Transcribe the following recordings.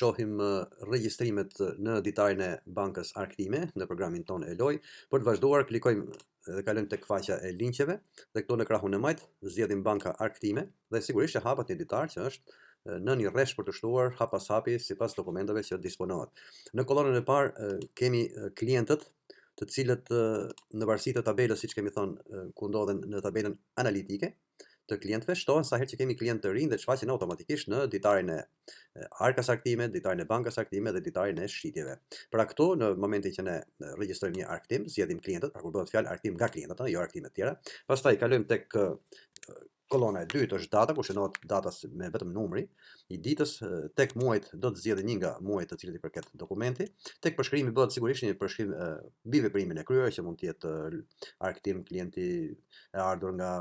shohim regjistrimet në ditarin e bankës Arktime në programin ton Eloj. Për të vazhduar, klikojmë dhe kalojmë tek faqja e linqeve dhe këtu në krahun e majt zgjedhim banka Arktime dhe sigurisht që hapat një ditar që është në një rresh për të shtuar hap pas hapi sipas dokumenteve që disponohet. Në kolonën e parë kemi klientët, të cilët në varësi të tabelës, siç kemi thënë, ku ndodhen në tabelën analitike të klientëve, shtohen sa herë që kemi klient të rinj dhe shfaqen automatikisht në ditarin e Arkas Arktime, ditarin e bankës Arktime dhe ditarin e shitjeve. Pra këtu, në momentin që ne regjistrojmë një Arktim, zgjedhim klientët, pra kur bëhet fjalë Arktim nga klientët, jo Arktime të tjera. Pastaj kalojmë tek kolona e dytë, është data, ku shënohet data me vetëm numri i ditës. Tek muajt do të zgjedhë një nga muajt të cilët i përket dokumenti. Tek përshkrimi bëhet sigurisht një përshkrim mbi veprimin e kryer, që mund të jetë Arktim klienti e ardhur nga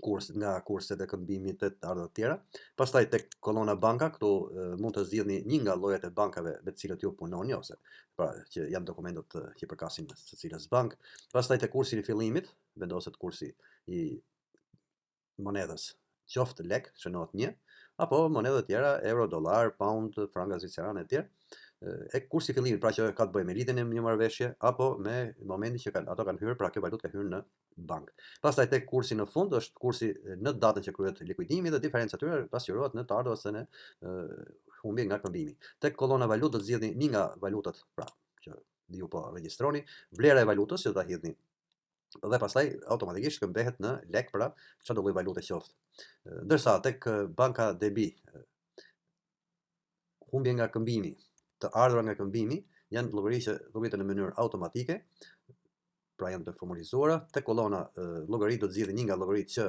kurset e këmbimit të ardhur të tjera. Pastaj tek kolona banka, këtu mund të zgjidhni një nga llojet e bankave me të cilët ju punoni, ose pra që janë dokumentet që përkasin së cilës bank. Pastaj tek kursi i fillimit vendoset kursi i monedhës, qoftë lek, shënohet 1, apo monedha të tjera, euro, dollar, pound, franga zvicerane e tjerë. E kursi i fillimit, pra që ka të bëjë me lidhjen e një marrëveshje apo me momentin që ato kanë hyrë, pra kjo valutë ka hyrë në bank. Pastaj tek kursi në fund është kursi në datën që kryhet likuidimi dhe diferenca tyre pasqyrohet në të ardhurën ose në humbje nga këmbimi. Tek kolona valutë do të zgjidhni një nga valutat, pra që ju po regjistroni, vlera e valutës që do ta hidhni. Dhe pastaj automatikisht këmbehet në lek, pra çdo lloj valute qoftë. Ndërsa tek banka Debi, humbje nga këmbimi, të ardhura nga këmbimi janë llogari që rriten në mënyrë automatike, pra janë të formalizuara. Tek kolona llogari do të zgjidhni një nga llogaritë që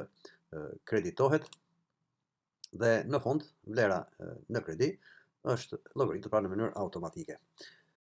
kreditohet dhe në fund vlera në kredi është llogaritur pra në mënyrë automatike.